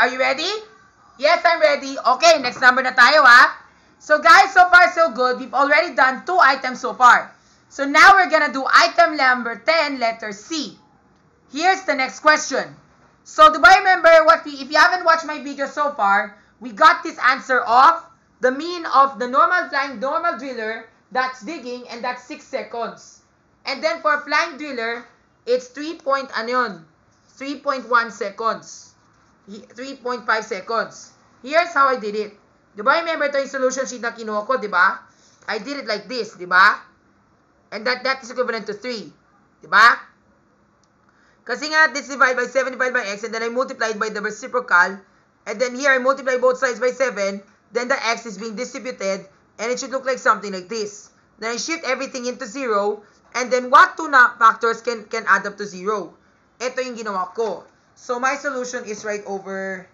are you ready? Yes, I'm ready. Okay, next number na tayo ha. So guys, so far so good. We've already done 2 items so far. So now we're gonna do item number 10, letter C. Here's the next question. So do I remember if you haven't watched my video so far, we got this answer of the mean of the normal driller that's digging, and that's 6 seconds. And then for flying driller, it's 3.1 seconds. 3.5 seconds. Here's how I did it. Diba remember ito yung solution sheet na kinuha ko, diba? I did it like this, diba? And that is equivalent to 3. Diba? Kasi nga, this divided by 7 divided by x, and then I multiplied by the reciprocal. And then here, I multiply both sides by 7. Then the x is being distributed, and it should look like something like this. Then I shift everything into 0, and then what two factors can add up to 0? Ito yung ginawa ko. So my solution is right over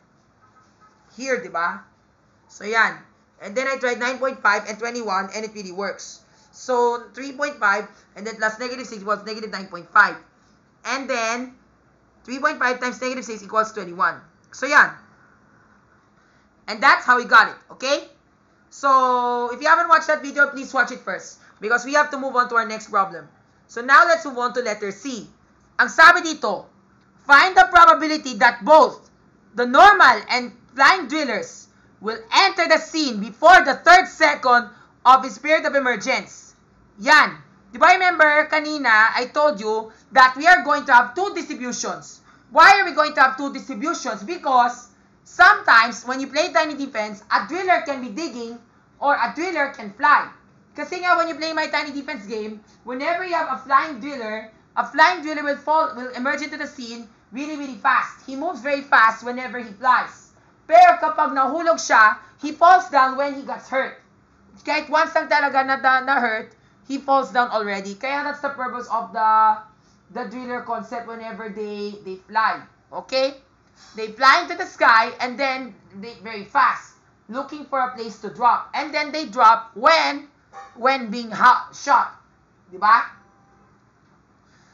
here, diba? So yan. And then I tried 9.5 and 21, and it really works. So 3.5, and then plus negative 6 equals negative 9.5. And then 3.5 times negative 6 equals 21. So yan. And that's how we got it, okay? So, if you haven't watched that video, please watch it first. Because we have to move on to our next problem. So, now let's move on to letter C. Ang sabi dito, find the probability that both the normal and flying drillers will enter the scene before the 3rd second of his period of emergence. Yan. Di ba remember, kanina, I told you that we are going to have 2 distributions. Why are we going to have 2 distributions? Because sometimes, when you play tiny defense, a driller can be digging or a driller can fly. Kasi nga, when you play my tiny defense game, whenever you have a flying driller will emerge into the scene really, really fast. He moves very fast whenever he flies. Pero kapag nahulog siya, he falls down when he gets hurt. Kahit once lang talaga na hurt, he falls down already. Kaya that's the purpose of the driller concept whenever they fly. Okay? They fly into the sky, and then they very fast, looking for a place to drop. And then they drop when being shot. Diba?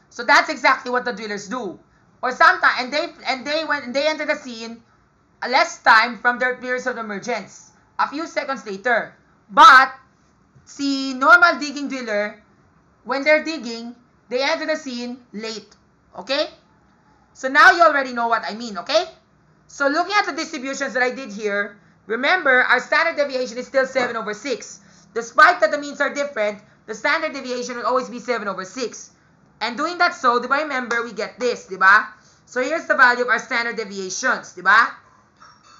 So that's exactly what the drillers do. Or sometimes, when they enter the scene, less time from their periods of emergence. A few seconds later. But, si normal digging driller, when they're digging, they enter the scene late. Okay? So now you already know what I mean, okay? So looking at the distributions that I did here, remember, our standard deviation is still 7 over 6. Despite that the means are different, the standard deviation will always be 7 over 6. And doing that so, diba remember, we get this, diba? So here's the value of our standard deviations, diba?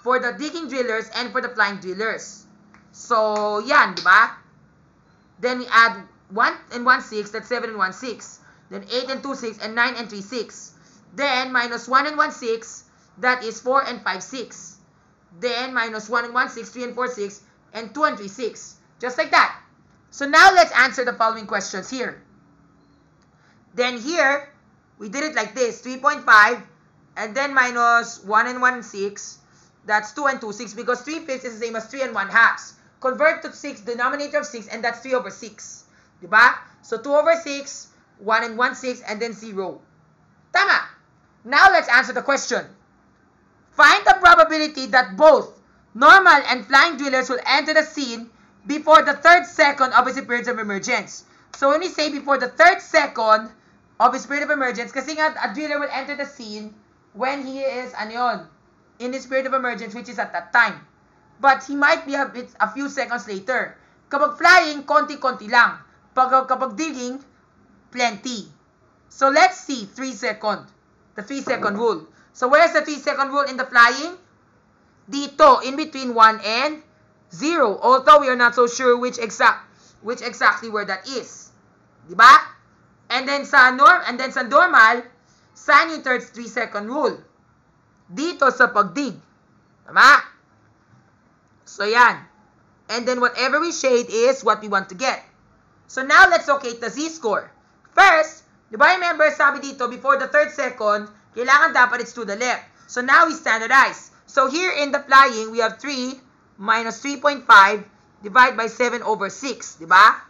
For the digging drillers and for the flying drillers. So, yan, diba? Then we add 1 and 1, 6, that's 7 and 1, 6. Then 8 and 2, 6, and 9 and 3, 6. Then, minus 1 and 1, 6, that is 4 and 5, 6. Then, minus 1 and 1, 6, 3 and 4, 6, and 2 and 3, 6. Just like that. So now, let's answer the following questions here. Then here, we did it like this, 3.5, and then minus 1 and 1, 6. That's 2 and 2, 6, because 3/5 is the same as 3 and 1/2. Convert to 6, denominator of 6, and that's 3 over 6. Diba? So 2 over 6, 1 and 1, 6, and then 0. Tama! Now let's answer the question. Find the probability that both normal and flying drillers will enter the scene before the 3rd second of his period of emergence. So when we say before the 3rd second of his period of emergence, kasi nga a driller will enter the scene when he is, in his period of emergence, which is at that time. But he might be a few seconds later. Kapag flying, konti-konti lang. Kapag digging, plenty. So let's see, 3 second. The 3-second rule. So where's the 3-second rule in the flying? Dito, in between 1 and 0. Although we are not so sure which exactly where that is. Diba? And then sa normal, sa Newton's 3-second rule. Dito sa pagdig. Tama? So yan. And then whatever we shade is what we want to get. So now let's locate the z-score. First, diba remember, sabi dito, before the 3rd second, kailangan dapat it's to the left. So now we standardize. So here in the flying, we have 3 minus 3.5 divided by 7 over 6. Diba?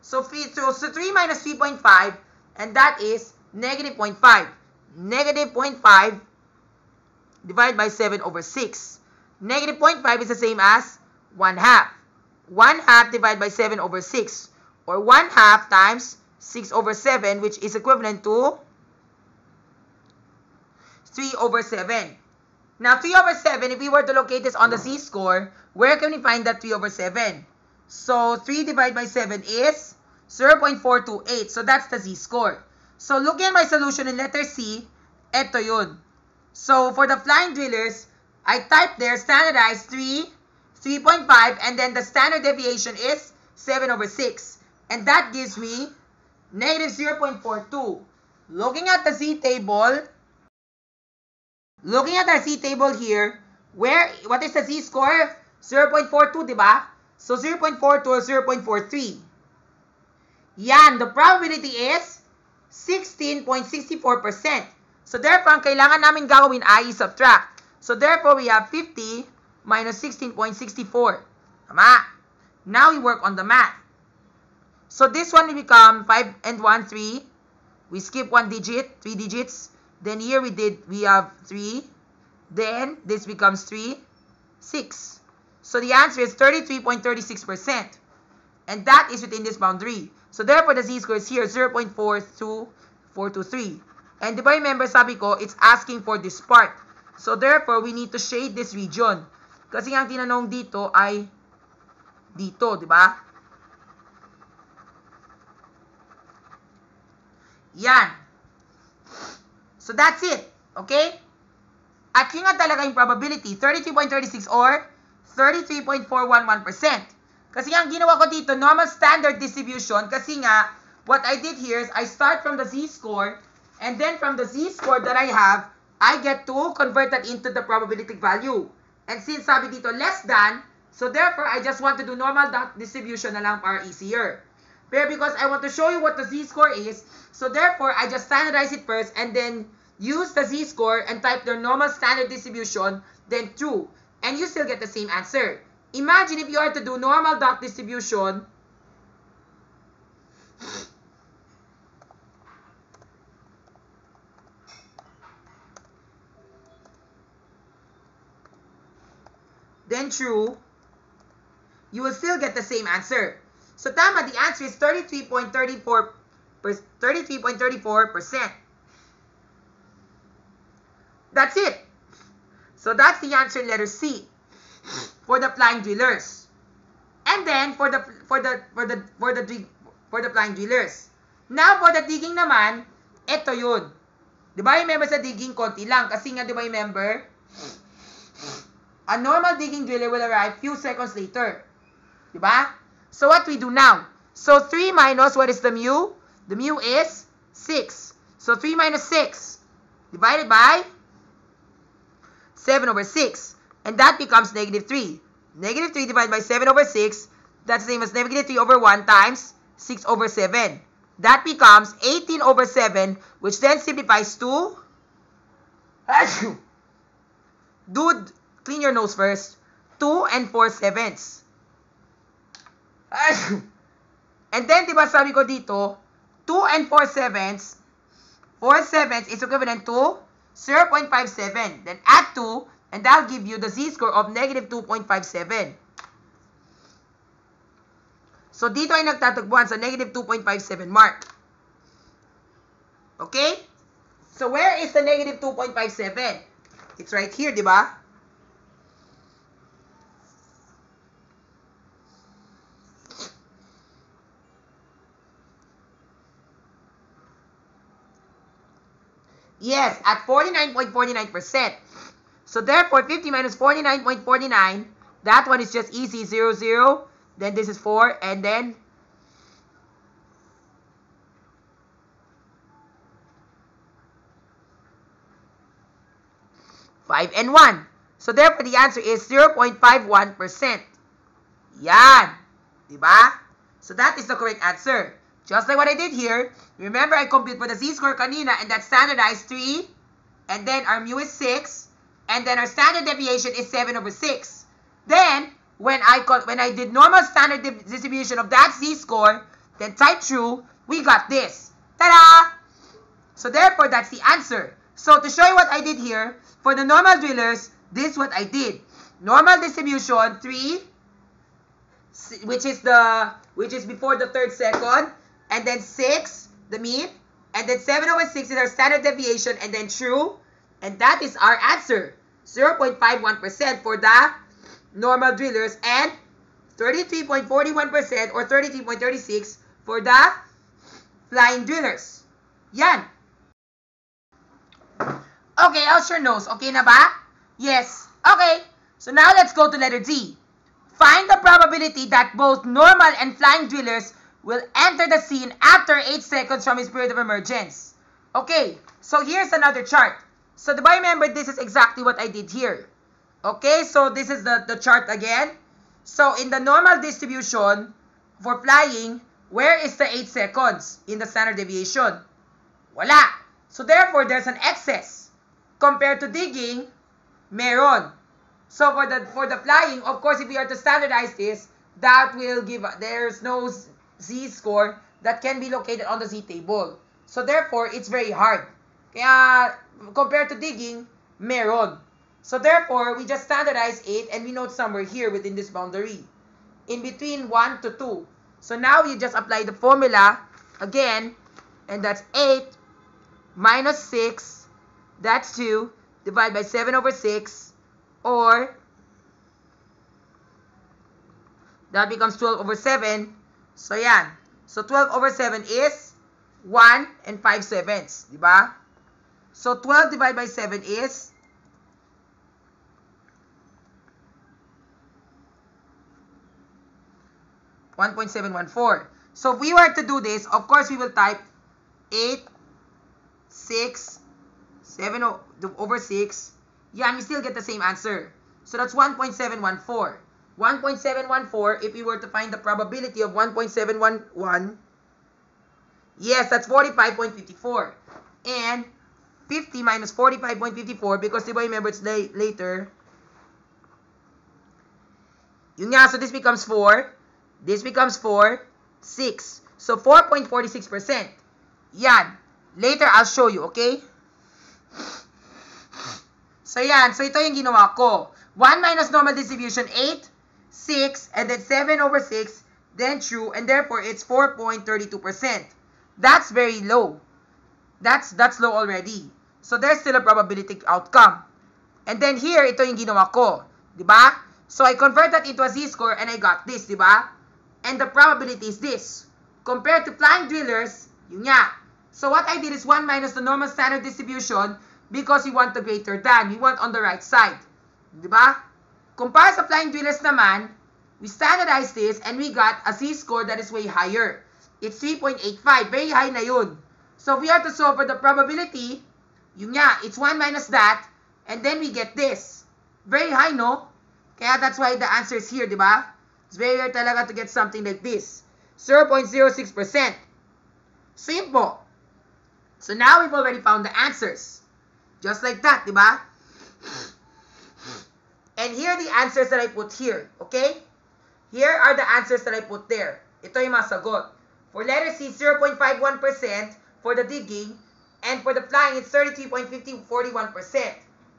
So 3 minus 3.5, and that is negative 0.5. Negative 0.5 divided by 7 over 6. Negative 0.5 is the same as 1/2. 1/2 divided by 7 over 6. Or 1/2 times 6 over 7, which is equivalent to 3 over 7. Now, 3 over 7, if we were to locate this on the z-score, where can we find that 3 over 7? So, 3 divided by 7 is 0.428. So, that's the z-score. So, looking at my solution in letter C, eto yun. So, for the flying drillers, I typed there standardized 3, 3.5, and then the standard deviation is 7 over 6. And that gives me negative 0.42. Looking at the Z table, looking at our Z table here, what is the Z score? 0.42, diba? So 0.42 or 0.43. Yan, the probability is 16.64%. So therefore, ang kailangan namin gawin ay subtract. So therefore, we have 50 minus 16.64. Tama? Now we work on the math. So this one will become 5 and 1, 3. We skip 1 digit, 3 digits. Then here we have 3. Then this becomes 3, 6. So the answer is 33.36%. And that is within this boundary. So therefore, the z-score is here, 0.42423. And diba remember, sabi ko, it's asking for this part. So therefore, we need to shade this region. Kasi ang tinanong dito ay dito, diba? Yan. So that's it. Okay? At yun nga talaga yung probability, 33.36 or 33.411%. Kasi ang ginawa ko dito, normal standard distribution, kasi nga, what I did here is I start from the z-score, and then from the z-score that I have, I get to convert that into the probability value. And since sabi dito less than, so therefore, I just want to do normal dot distribution na lang para easier. Pero because I want to show you what the z-score is, so therefore, I just standardize it first, and then use the z-score and type the normal standard distribution, then true. And you still get the same answer. Imagine if you are to do normal dot distribution, then true, you will still get the same answer. So tama, the answer is 33.34%. That's it. So that's the answer in letter C for the flying drillers. And then for the flying drillers. Now for the digging naman, ito yun. Diba remember sa digging konti lang kasi nga diba remember a normal digging driller will arrive few seconds later. Diba? So what we do now? So 3 minus, what is the mu? The mu is 6. So 3 minus 6 divided by 7 over 6. And that becomes negative 3. Negative 3 divided by 7 over 6, that's the same as negative 3 over 1 times 6 over 7. That becomes 18 over 7, which then simplifies to... Dude, clean your nose first. 2 and 4/7. And then, diba sabi ko dito, 2 and 4/7, 4/7 is equivalent to 0.57. Then add 2, and that'll give you the z-score of negative 2.57. So, dito ay nagtatagpuan sa negative 2.57 mark. Okay? So, where is the negative 2.57? It's right here, di ba? Yes, at 49.49%. So therefore, 50 minus 49.49, that one is just easy, 0, 0. Then this is 4, and then 5 and 1. So therefore, the answer is 0.51%. Yan. Diba? So that is the correct answer. Just like what I did here, remember I compute for the z-score kanina, and that standardized 3, and then our mu is 6, and then our standard deviation is 7 over 6. Then, when I did normal standard distribution of that z-score, then type true, we got this. Ta-da! So therefore, that's the answer. So to show you what I did here, for the normal drillers, this is what I did. Normal distribution, 3, which is before the 3rd second, and then 6, the mean, and then 7/6 is our standard deviation, and then true, and that is our answer. 0.51% for the normal drillers, and 33.41% or 33.36 for the flying drillers. Yan. Okay, how's your nose? Okay na ba? Yes. Okay. So now let's go to letter D. Find the probability that both normal and flying drillers will enter the scene after 8 seconds from his period of emergence. Okay, so here's another chart. So do I remember this is exactly what I did here? Okay, so this is the chart again. So in the normal distribution for flying, where is the 8 seconds in the standard deviation? Wala. So therefore, there's an excess. Compared to digging, meron. So for the flying, of course, if we are to standardize this, that will give, there's no z-score that can be located on the z-table. So therefore, it's very hard. Kaya, compared to digging, meron. So therefore, we just standardize 8 and we note somewhere here within this boundary. In between 1 to 2. So now you just apply the formula again, and that's 8 minus 6, that's 2, divided by 7/6, or that becomes 12/7. So yan. So 12/7 is 1 and 5/7, diba? So 12 divided by 7 is 1.714. So if we were to do this, of course we will type 8, 6, 7/6. Yeah, and we still get the same answer. So that's 1.714. 1.714, if we were to find the probability of 1.711, yes, that's 45.54. And 50 minus 45.54, because diba remember it's later. Yun nga, so this becomes 4. This becomes 4, 6. So 4.46%. Yan. Later, I'll show you, okay? So yan, so ito yung ginawa ko. 1 minus normal distribution, 8, 6, and then 7/6, then true, and therefore it's 4.32%. That's very low. That's low already. So there's still a probability outcome. And then here, ito yung ginawa ko. Diba? So I convert that into a z-score and I got this, diba? And the probability is this. Compared to flying drillers, yun nga. So what I did is 1 minus the normal standard distribution because we want the greater than. We want on the right side. Diba? Compare sa flying drillers naman, we standardized this and we got a z-score that is way higher. It's 3.85. Very high na yun. So if we are to solve for the probability, yun nga, it's 1 minus that, and then we get this. Very high, no? Kaya that's why the answer is here, diba? It's very rare talaga to get something like this. 0.06%. Simple. So now we've already found the answers. Just like that, diba? And here are the answers that I put here, okay? Here are the answers that I put there. Ito yung masagot. For letter C, 0.51%. For the digging. And for the flying, it's 33.41%.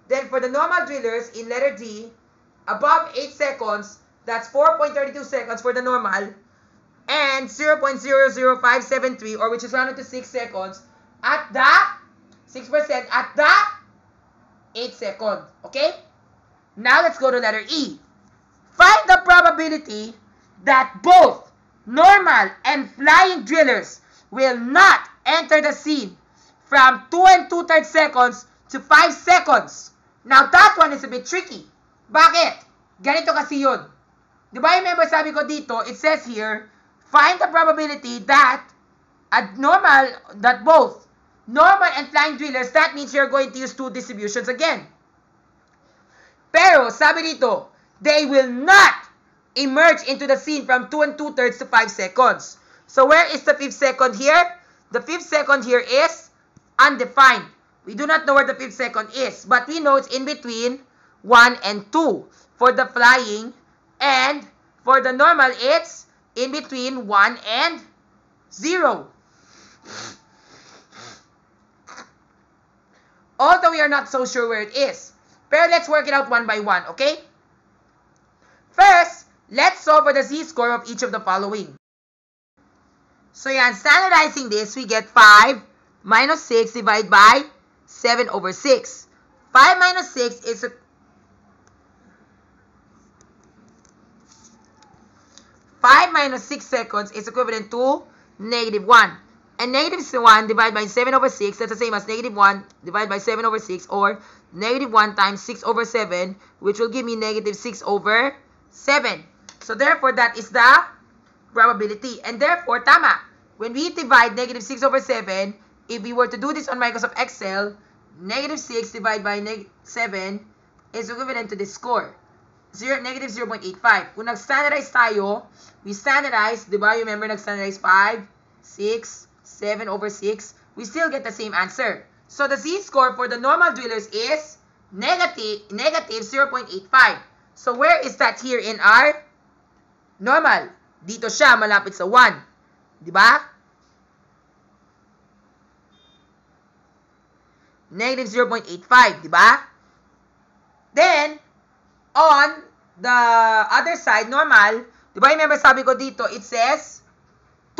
Then for the normal drillers, in letter D, above 8 seconds, that's 4.32 seconds for the normal. And 0.00573, or which is rounded to 6 seconds, at the 6% at the 8 second. Okay? Now let's go to letter E. Find the probability that both normal and flying drillers will not enter the scene from 2 2/3 seconds to 5 seconds. Now that one is a bit tricky. Bakit? Ganito kasi yun. Diba remember sabi ko dito, it says here, find the probability that both normal and flying drillers, that means you're going to use 2 distributions again. Pero, sabi dito, they will not emerge into the scene from 2 2/3 to 5 seconds. So, where is the 5th second here? The 5th second here is undefined. We do not know where the 5th second is, but we know it's in between 1 and 2 for the flying, and for the normal, it's in between 1 and 0. Although we are not so sure where it is. Pero let's work it out one by one, okay? First, let's solve for the z-score of each of the following. So yan, standardizing this, we get 5 minus 6 divided by 7 over 6. 5 minus 6 is 5 minus 6 seconds is equivalent to negative 1. And negative 1 divided by 7 over 6, that's the same as negative 1 divided by 7 over 6, or negative 1 times 6 over 7, which will give me negative 6 over 7. So therefore, that is the probability. And therefore, tama. When we divide negative 6 over 7, if we were to do this on Microsoft Excel, negative 6 divided by 7 is equivalent to this score. Negative 0.85. Kung nag-standardize tayo, we standardize, di ba? You remember, nag-standardize 5, 6, 7 over 6. We still get the same answer. So the z-score for the normal drillers is negative 0.85. So where is that here in our normal? Dito siya, malapit sa 1. Di ba? Negative 0.85, di ba? Then, on the other side, normal, di ba, remember sabi ko dito, it says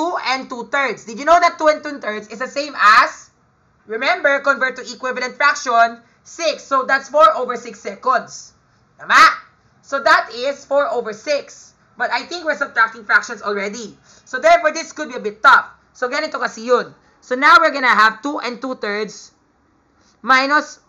2 and 2/3. Did you know that 2 and 2/3 is the same as, remember, convert to equivalent fraction, 6. So that's 4 over 6 seconds. Tama? So that is 4 over 6. But I think we're subtracting fractions already. So therefore, this could be a bit tough. So ganito kasi yun. So now we're gonna have 2 and 2/3 minus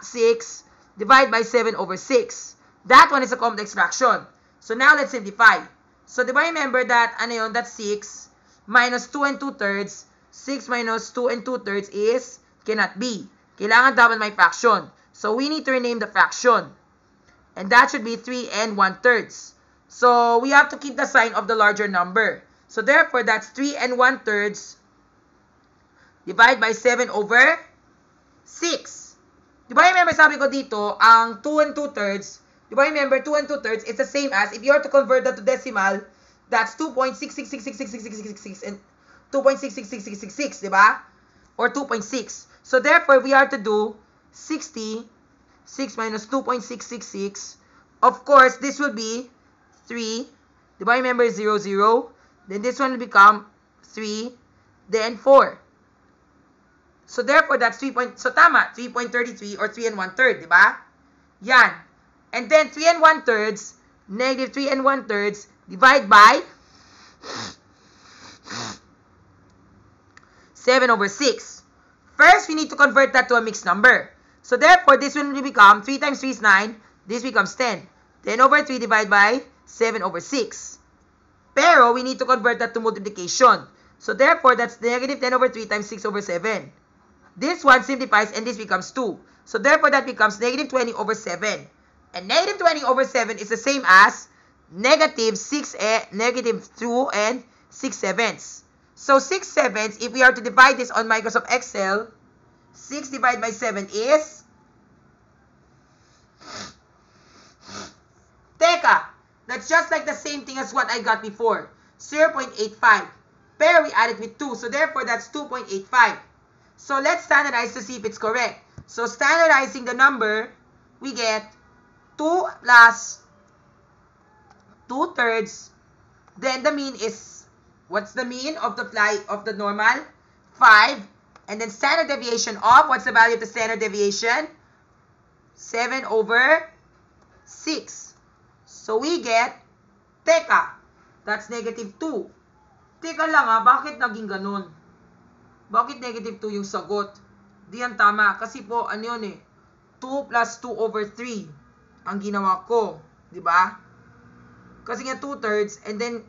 6 divided by 7 over 6. That one is a complex fraction. So now let's simplify. So di ba remember that, ano yun, that's 6 minus 2 and 2/3. 6 minus 2 and 2/3 is, cannot be. Kailangan dapat may fraction. So we need to rename the fraction. And that should be 3 and 1/3. So we have to keep the sign of the larger number. So therefore, that's 3 and 1/3 divided by 7 over 6. Di ba remember sabi ko dito, ang 2 and 2/3, di ba remember 2 and 2/3 is the same as, if you are to convert that to decimal, that's 2.6666666 and 2.66666, di ba? Or 2.6. So therefore, we are to do 60, 6 minus 2.666. Of course, this will be 3. Di ba remember 0, 0? Then this one will become 3, then 4. So therefore, that's 3. So tama, 3.33 or 3 and 1/3, di ba? Yan. And then 3 and 1/3, negative 3 and 1/3, divide by 7 over 6. First, we need to convert that to a mixed number. So therefore, this will become 3 times 3 is 9. This becomes 10. 10 over 3 divided by 7 over 6. Pero, we need to convert that to multiplication. So therefore, that's negative 10 over 3 times 6 over 7. This one simplifies and this becomes 2. So therefore, that becomes negative 20 over 7. And negative 20 over 7 is the same as negative 2 and 6/7. So 6/7, if we are to divide this on Microsoft Excel, 6 divided by 7 is, teka, that's just like the same thing as what I got before, 0.85. Pero we add it with 2, so therefore that's 2.85. So let's standardize to see if it's correct. So standardizing the number, we get 2 plus 2/3. Then the mean is, what's the mean of the normal? 5. And then standard deviation of, what's the value of the standard deviation? 7 over 6. So we get, teka, that's negative 2. Teka lang bakit naging ganun? Bakit negative 2 yung sagot? Di yan tama. Kasi po, ano yun 2 plus 2 over 3 ang ginawa ko. Diba? Kasi nga 2/3 and then,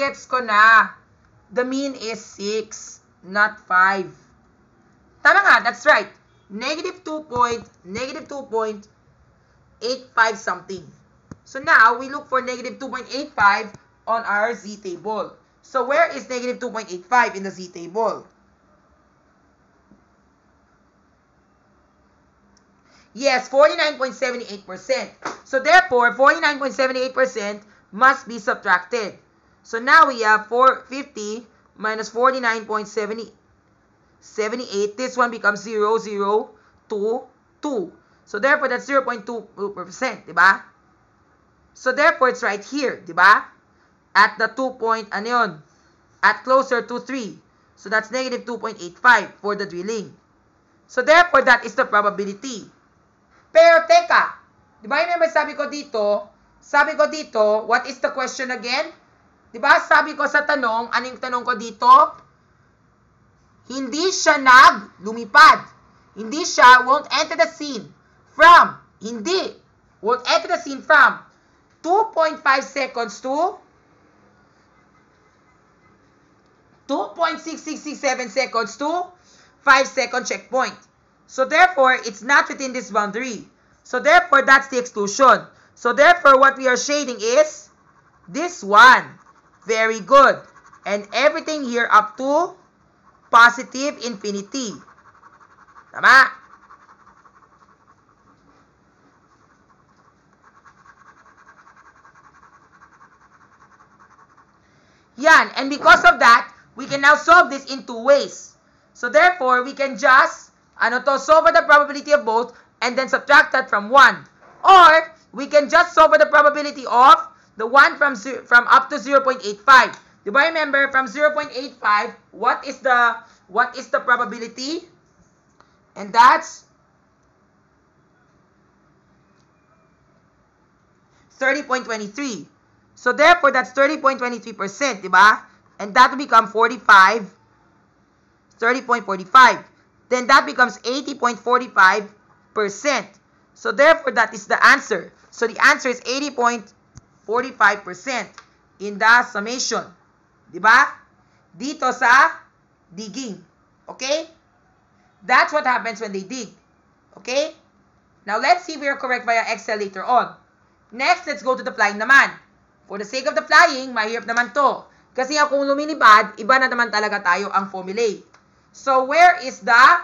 gets ko na. The mean is 6, not 5. Tama nga, that's right. Negative 2.85 something. So now, we look for negative 2.85 on our Z table. So where is negative 2.85 in the Z table? Yes, 49.78%. So therefore, 49.78% must be subtracted. So now we have 450 minus 49.78. This one becomes 0, 0, 0.22. So therefore, that's 0.2%, diba? So therefore, it's right here, diba? At the 2 point, ano yun? At closer to 3. So that's negative 2.85 for the drilling. So therefore, that is the probability. Pero teka, diba remember sabi ko dito, what is the question again? Diba sabi ko sa tanong, anong tanong ko dito? Hindi siya lumipad. Hindi siya, won't enter the scene from, won't enter the scene from 2.5 seconds to 2.6667 seconds to 5-second checkpoint. So therefore, it's not within this boundary. So therefore, that's the exclusion. So therefore, what we are shading is this one. Very good. And everything here up to positive infinity. Tama? Yan. And because of that, we can now solve this in two ways. So therefore, we can just solve the probability of both and then subtract that from 1. Or we can just solve the probability of the one from up to 0.85. Do you remember from 0.85, what is the probability? And that's 30.23. So therefore, that's 30.23%, diba? And that will become 30.45. Then that becomes 80.45%. So therefore, that is the answer. So the answer is 80.45% in the summation. Diba? Dito sa digging. Okay? That's what happens when they dig. Okay? Now, let's see if we are correct via Excel later on. Next, let's go to the flying naman. For the sake of the flying, mahirap naman to. Kasi kung lumilipad, iba na naman talaga tayo ang formulae. So, where is the,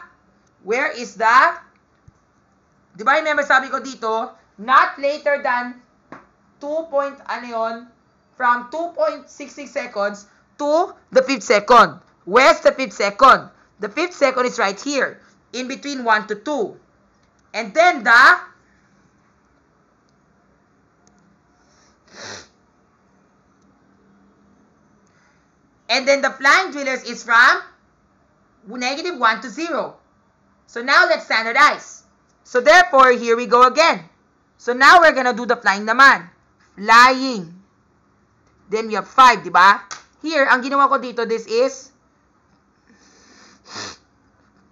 di ba remember sabi ko dito, not later than from 2.66 seconds to the 5th second. Where's the 5th second? The 5th second is right here, in between 1 to 2. And then the flying drillers is from negative 1 to 0. So now let's standardize. So therefore, here we go again. So now we're gonna do the flying naman. Flying. Then we have 5, di ba? Here, ang ginawa ko dito, this is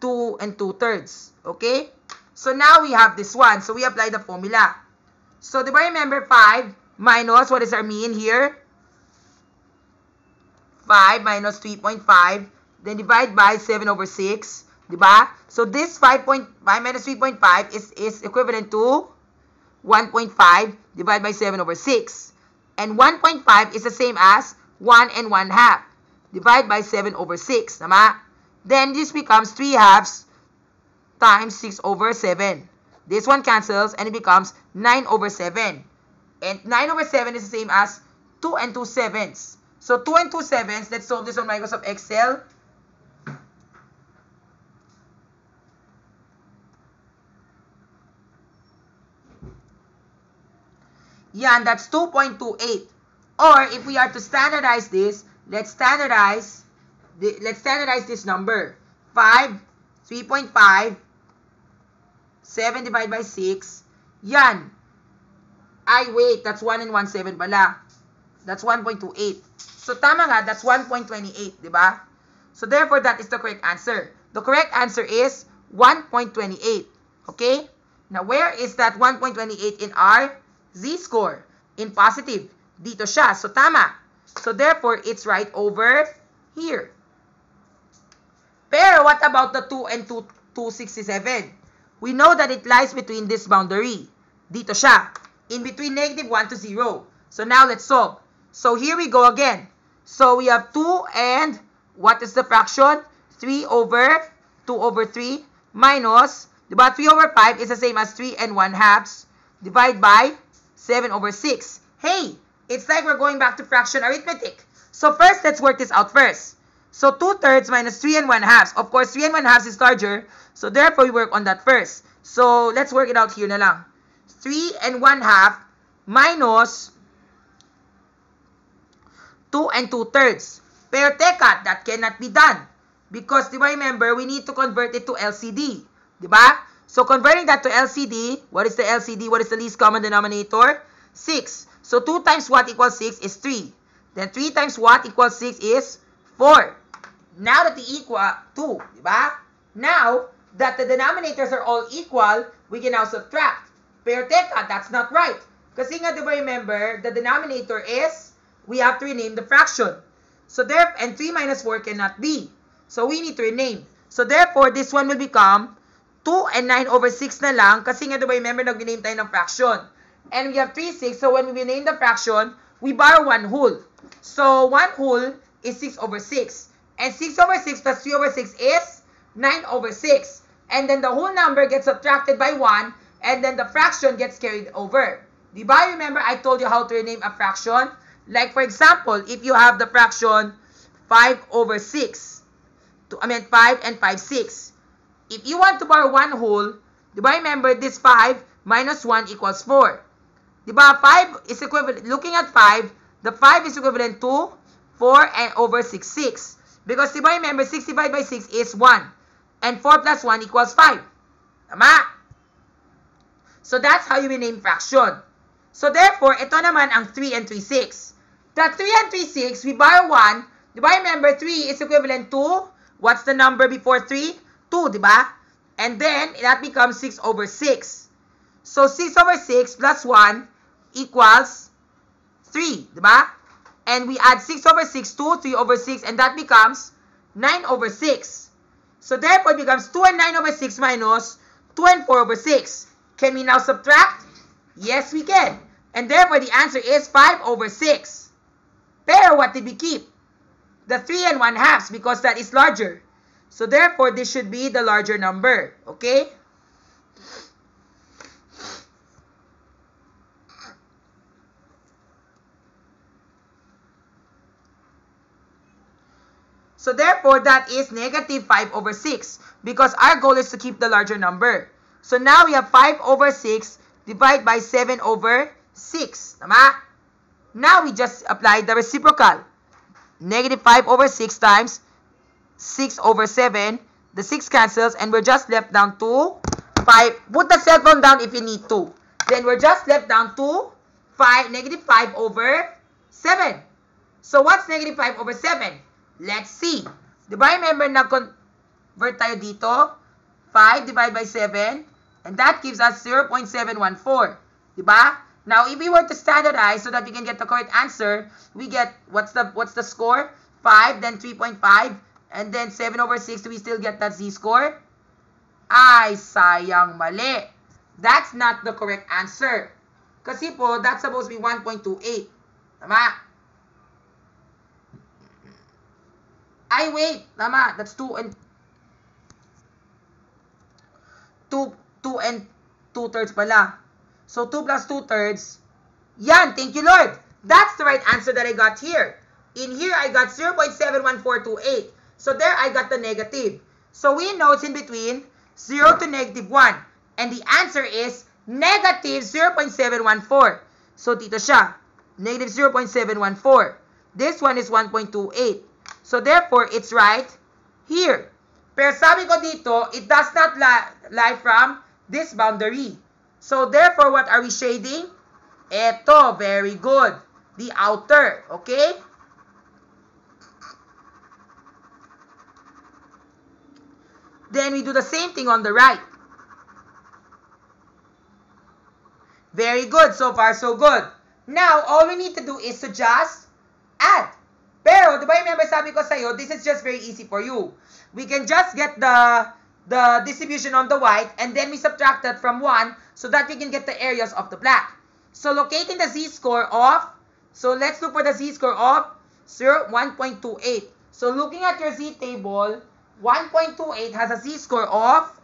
2 2/3. Okay? So now we have this one. So we apply the formula. So di ba remember 5 minus, what is our mean here? 5 minus 3.5. Then divide by 7/6. Diba? So this 5 minus 3.5 is equivalent to 1.5 divided by 7/6. And 1.5 is the same as 1 1/2 divided by 7/6. Tama? Then this becomes 3/2 times 6/7. This one cancels and it becomes 9/7. And 9/7 is the same as 2 2/7. So 2 2/7, let's solve this on Microsoft Excel. Yan, that's 2.28. Or if we are to standardize this, let's standardize this number. 5, 3.5, 7 divided by 6. Yan. Ay, wait, that's 1 1/7 pala. That's 1.28. So tama nga, that's 1.28, di ba? So therefore, that is the correct answer. The correct answer is 1.28. Okay? Now, where is that 1.28 in our Z-score? In positive. Dito siya. So, tama. So, therefore, it's right over here. Pero, what about the 2 and 267? We know that it lies between this boundary. Dito siya. In between negative 1 to 0. So, now, let's solve. So, here we go again. So, we have 2 and, what is the fraction? 3 over 2/3 minus, diba? 3/5 is the same as 3 1/2 divided by 7/6. Hey, it's like we're going back to fraction arithmetic. So first, let's work this out first. So 2/3 minus 3 1/2. Of course, 3 1/2 is larger. So therefore, we work on that first. So let's work it out here na lang. 3 1/2 minus 2 2/3. Pero teka, that cannot be done. Because, di ba, remember, we need to convert it to LCD. Di ba? So converting that to LCD, what is the LCD? What is the least common denominator? 6. So 2 times what equals 6 is 3. Then 3 times what equals 6 is 4. Now that the equal 2, di ba? Now that the denominators are all equal, we can now subtract. Pero teka, that's not right. Kasi nga, di ba, remember, the denominator is, we have to rename the fraction. So there, and 3 minus 4 cannot be. So we need to rename. So therefore, this one will become 2 and 9 over 6 na lang. Kasi nga, di ba, remember, nag-rename tayo ng fraction. And we have 3, 6. So when we rename the fraction, we borrow 1 whole. So 1 whole is 6 over 6. And 6 over 6 plus 3 over 6 is 9 over 6. And then the whole number gets subtracted by 1. And then the fraction gets carried over. Di ba? Remember, I told you how to rename a fraction? Like, for example, if you have the fraction 5 over 6. 5 and 5, 6. If you want to borrow 1 whole, di ba, remember, this 5 minus 1 equals 4. Di ba, 5 is equivalent, looking at 5, the 5 is equivalent to 4 and over 6, 6. Because, di ba, remember, 6 divided by 6 is 1. And 4 plus 1 equals 5. Tama? So, that's how you rename fraction. So, therefore, ito naman ang 3 and 3, 6. The 3 and 3, 6, we borrow 1. Di ba, remember, 3 is equivalent to, what's the number before 3? 2, di ba? And then, that becomes 6 over 6. So, 6 over 6 plus 1 equals 3, di ba? And we add 6 over 6 to 3 over 6, and that becomes 9 over 6. So, therefore, it becomes 2 and 9 over 6 minus 2 and 4 over 6. Can we now subtract? Yes, we can. And therefore, the answer is 5 over 6. Pero, what did we keep? The 3 and 1/2, because that is larger. So, therefore, this should be the larger number. Okay? So, therefore, that is negative 5 over 6. Because our goal is to keep the larger number. So, now we have 5 over 6 divided by 7 over 6. Tama? Now, we just apply the reciprocal. Negative 5 over 6 times 6 over 7. The 6 cancels, and we're just left down to 5. Put the cell phone down if you need to. Then we're just left down to negative 5 over 7. So, what's negative 5 over 7? Let's see. Diba, remember, na-convert tayo dito. 5 divided by 7. And that gives us 0.714. Diba? Now, if we were to standardize so that we can get the correct answer, we get, what's the score? 5, then 3.5, and then 7 over 6. Do we still get that z-score? Ay, sayang, mali. That's not the correct answer. Kasi po, that's supposed to be 1.28. Tama? Ay, wait. Tama. That's 2 and 2/3 pala. So, 2 plus 2/3. Yan. Thank you, Lord. That's the right answer that I got here. In here, I got 0.71428. So, there I got the negative. So, we know it's in between 0 to negative 1. And the answer is negative 0.714. So, dito siya. Negative 0.714. This one is 1.28. So, therefore, it's right here. Pero sabi ko dito, it does not lie from this boundary. So, therefore, what are we shading? Ito, very good. The outer, okay? Then, we do the same thing on the right. Very good. So far, so good. Now, all we need to do is to just add. Pero, diba remember sabi ko sa'yo, this is just very easy for you. We can just get the distribution on the white, and then we subtract that from 1 so that we can get the areas of the black. So, locating the z-score of, so let's look for the z-score of 1.28. So, looking at your z-table, 1.28 has a z-score of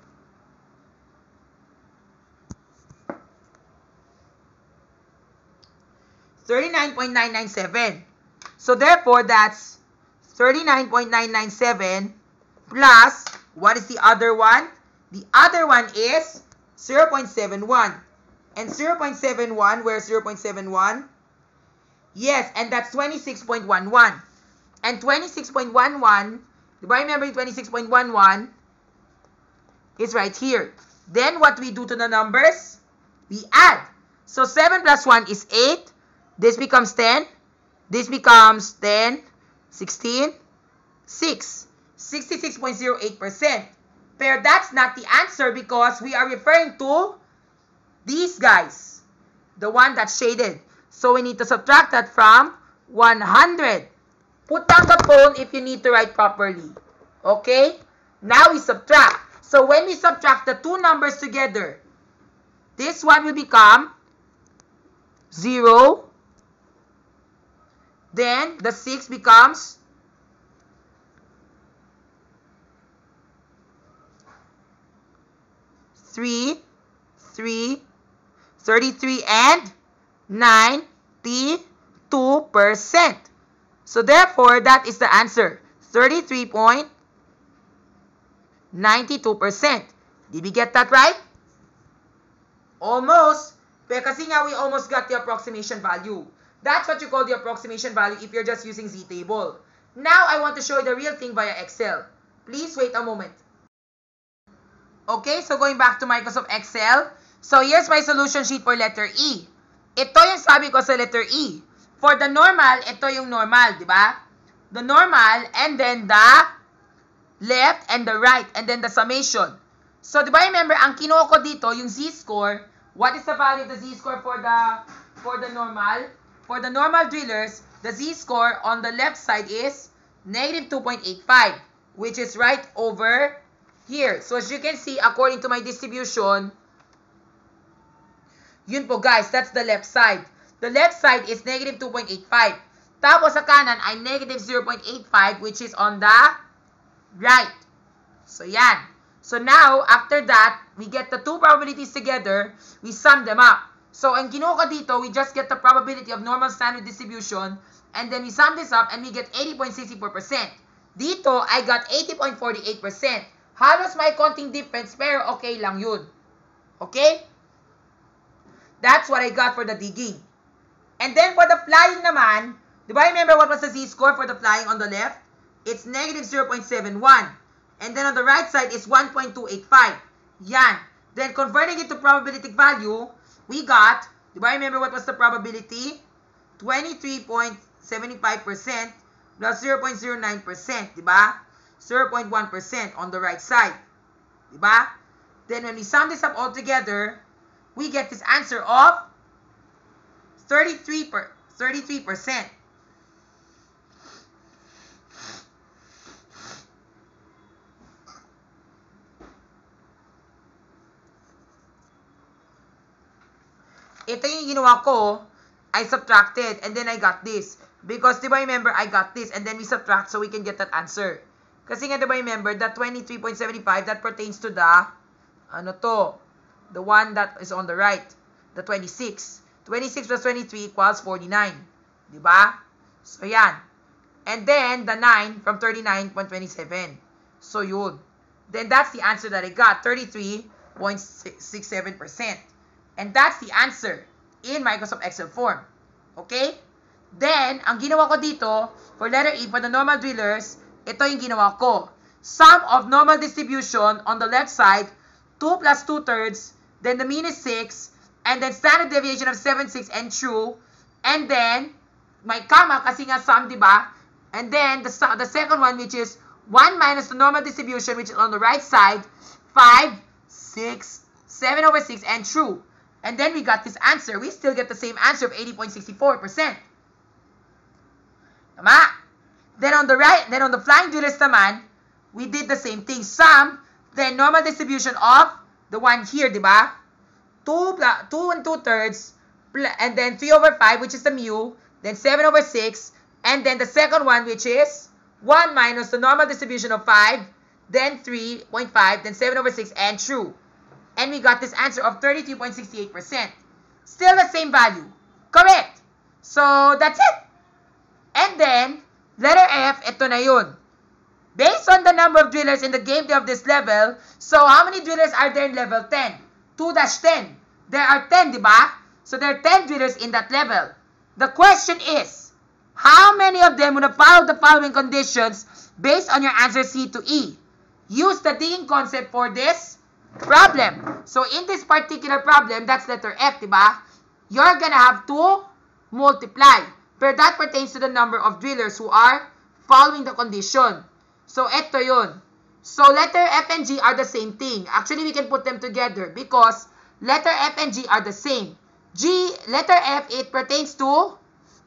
39.997. So, therefore, that's 39.997 plus, what is the other one? The other one is 0.71. And 0.71, where's 0.71? Yes, and that's 26.11. And 26.11, do I remember 26.11 is right here. Then what we do to the numbers? We add. So 7 plus 1 is 8. This becomes 10. This becomes 10, 16, 6. 66.08%. But that's not the answer because we are referring to these guys. The one that's shaded. So we need to subtract that from 100. Put down the phone if you need to write properly. Okay? Now we subtract. So when we subtract the two numbers together, this one will become 0. Then the 6 becomes 3, 33, and 92%. So therefore, that is the answer. 33.92%. Did we get that right? Almost. Kasi nga we almost got the approximation value. That's what you call the approximation value if you're just using Z-table. Now, I want to show you the real thing via Excel. Please wait a moment. Okay, so going back to Microsoft Excel. So, here's my solution sheet for letter E. Ito yung sabi ko sa letter E. For the normal, ito yung normal, di ba? The normal, and then the left, and the right, and then the summation. So, di ba remember, ang kinuha ko dito, yung Z-score, what is the value of the Z-score for the normal? For the normal drillers, the Z-score on the left side is negative 2.85, which is right over here. So, as you can see, according to my distribution, yun po guys, that's the left side. The left side is negative 2.85. Tapos sa kanan ay negative 0.85, which is on the right. So, yan. So, now, after that, we get the two probabilities together, we sum them up. So, ang kinuha ko dito, we just get the probability of normal standard distribution, and then we sum this up, and we get 80.64%. Dito, I got 80.48%. Halos may konting difference, pero okay lang yun. Okay? That's what I got for the digging. And then, for the flying naman, di ba remember what was the Z-score for the flying on the left? It's negative 0.71. And then on the right side is 1.285. Yan. Then, converting it to probability value, we got, do I remember what was the probability? 23.75% plus 0.09%, di ba? 0.1% on the right side, di ba? Then when we sum this up all together, we get this answer of 33%. Ito yung ginawa ko, I subtracted, and then I got this. Because, di ba remember, I got this, and then we subtract so we can get that answer. Kasi nga, di ba remember, that 23.75, that pertains to the, the one that is on the right, the 26. 26 plus 23 equals 49. Di ba? So, yan. And then, the 9 from 39.27. So, yun. Then, that's the answer that I got, 33.67%. And that's the answer in Microsoft Excel form. Okay? Then, ang ginawa ko dito, for letter E, for the normal drillers, ito yung ginawa ko. Sum of normal distribution on the left side, 2 plus 2/3, then the mean is 6, and then standard deviation of 7, 6, and true, and then, may comma kasi nga sum, di ba? And then, the second one, which is 1 minus the normal distribution, which is on the right side, 5, 6, 7 over 6, and true. And then we got this answer. We still get the same answer of 80.64%. Tama? Then on the right, then on the flying drillers naman, we did the same thing. Sum, then normal distribution of the one here, di ba? 2 and 2/3, and then 3 over 5, which is the mu, then 7 over 6, and then the second one, which is 1 minus the normal distribution of 5, then 3.5, then 7 over 6, and true. And we got this answer of 32.68%. Still the same value. Correct. So, that's it. And then, Letter F, ito na yun. Based on the number of drillers in the game day of this level, so how many drillers are there in level 10? 2-10. There are 10, di ba? So there are 10 drillers in that level. The question is, how many of them would have followed the following conditions based on your answer C to E? Use the digging concept for this problem. So in this particular problem, that's letter F, di ba? You're gonna have to multiply. But that pertains to the number of drillers who are following the condition. So, eto yun. So, letter F and G are the same thing. Actually, we can put them together because letter F and G are the same. Letter F, it pertains to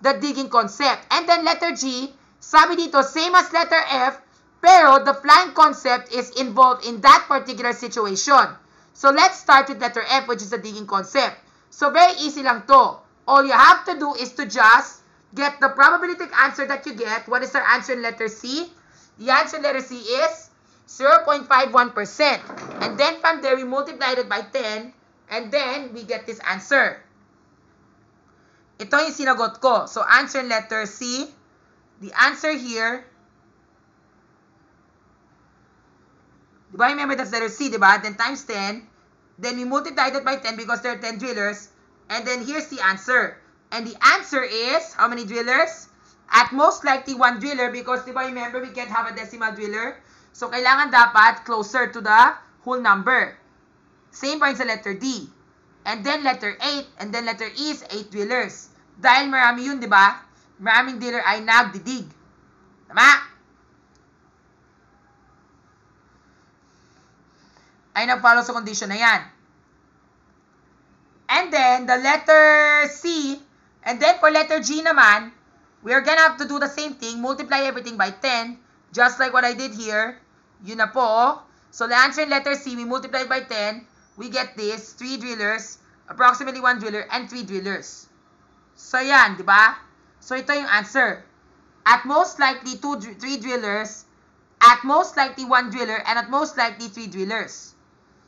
the digging concept. And then letter G, sabi dito, same as letter F, pero the flying concept is involved in that particular situation. So, let's start with letter F, which is the digging concept. So, very easy lang to. All you have to do is to just get the probabilistic answer that you get. What is our answer in letter C? The answer in letter C is 0.51%. And then from there, we multiply it by 10. And then, we get this answer. Ito yung sinagot ko. So, answer in letter C. The answer here, diba, remember that's letter C, diba? Then times 10. Then we multiply it by 10 because there are 10 drillers. And then here's the answer. And the answer is, how many drillers? At most likely, 1 driller because, diba, remember, we can't have a decimal driller. So, kailangan dapat closer to the whole number. Same pa rin sa letter D. And then letter 8. And then letter E is 8 drillers. Dahil marami yun, diba? Maraming driller ay nagdidig. Tama? Ay nag-follow sa condition na yan. And then, the letter C. And then, for letter G naman, we are gonna have to do the same thing. Multiply everything by 10. Just like what I did here. Yun na po. So, the answer in letter C, we multiply by 10. We get this. 3 drillers. Approximately 1 driller and 3 drillers. So, yan. Diba? So, ito yung answer. At most likely, 3 drillers. At most likely, 1 driller. And at most likely, 3 drillers.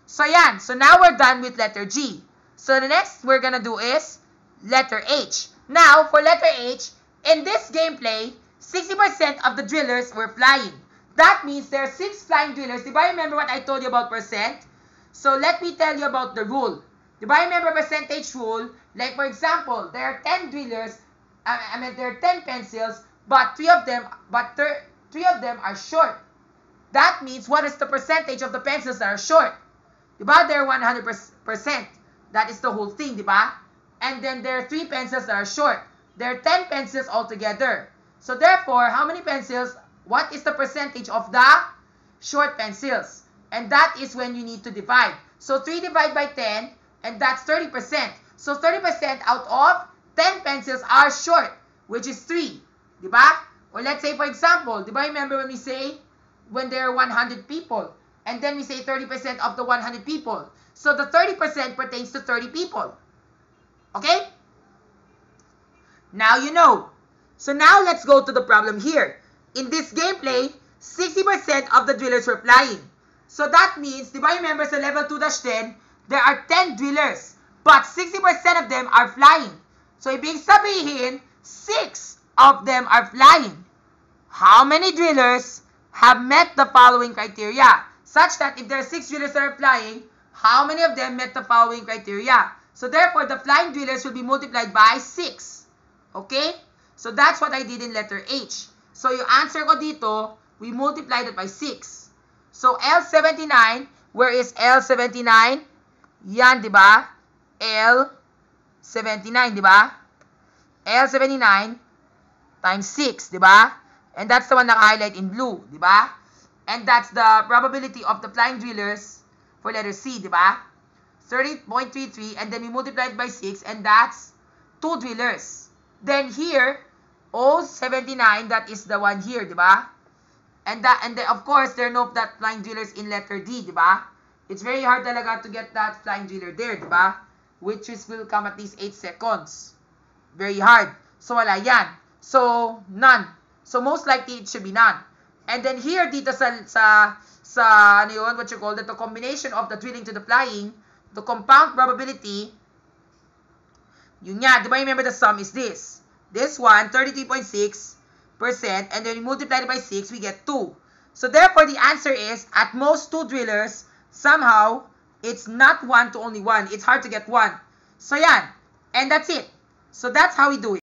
So, yan. So, now we're done with letter G. So, the next we're gonna do is letter H. Now, for letter H, in this gameplay, 60% of the drillers were flying. That means there are 6 flying drillers. Diba remember what I told you about percent? So, let me tell you about the rule. Diba remember percentage rule? Like, for example, there are 10 drillers, there are 10 pencils, but 3 of them are short. That means, what is the percentage of the pencils that are short? Diba? They're 100%. That is the whole thing, diba? And then there are 3 pencils that are short. There are 10 pencils altogether. So therefore, how many pencils? What is the percentage of the short pencils? And that is when you need to divide. So 3 divided by 10, and that's 30%. So 30% out of 10 pencils are short, which is 3. Diba? Or let's say, for example, diba remember when we say, when there are 100 people, and then we say 30% of the 100 people. So the 30% pertains to 30 people. Okay? Now you know. So now let's go to the problem here. In this gameplay, 60% of the drillers were flying. So that means, di ba remember sa level 2-10, there are 10 drillers. But 60% of them are flying. So ibig sabihin, 6 of them are flying. How many drillers have met the following criteria? Such that if there are 6 drillers that are flying, how many of them met the following criteria? So therefore, the flying drillers will be multiplied by 6. Okay? So that's what I did in letter H. So yung answer ko dito, we multiplied it by 6. So L79, where is L79? Yan, di ba? L79, di ba? L79 times 6, di ba? And that's the one naka-highlight in blue, di ba? And that's the probability of the flying drillers for letter C, di ba? 30.33, and then we multiply it by 6, and that's 2 drillers. Then here, O79, that is the one here, di ba? And then of course, there are no that flying drillers in letter D, di ba? It's very hard talaga to get that flying driller there, di ba? Which will come at least 8 seconds. Very hard. So wala yan. So none. So most likely it should be none. And then here dito sa ano yun, what you call that, the combination of the drilling to the flying, the compound probability, yun nga, di ba remember the sum is this. This one, 33.6 and then we multiply it by 6, we get 2. So therefore, the answer is, at most 2 drillers, somehow, it's not 1 to only 1. It's hard to get 1. So yan. And that's it. So that's how we do it.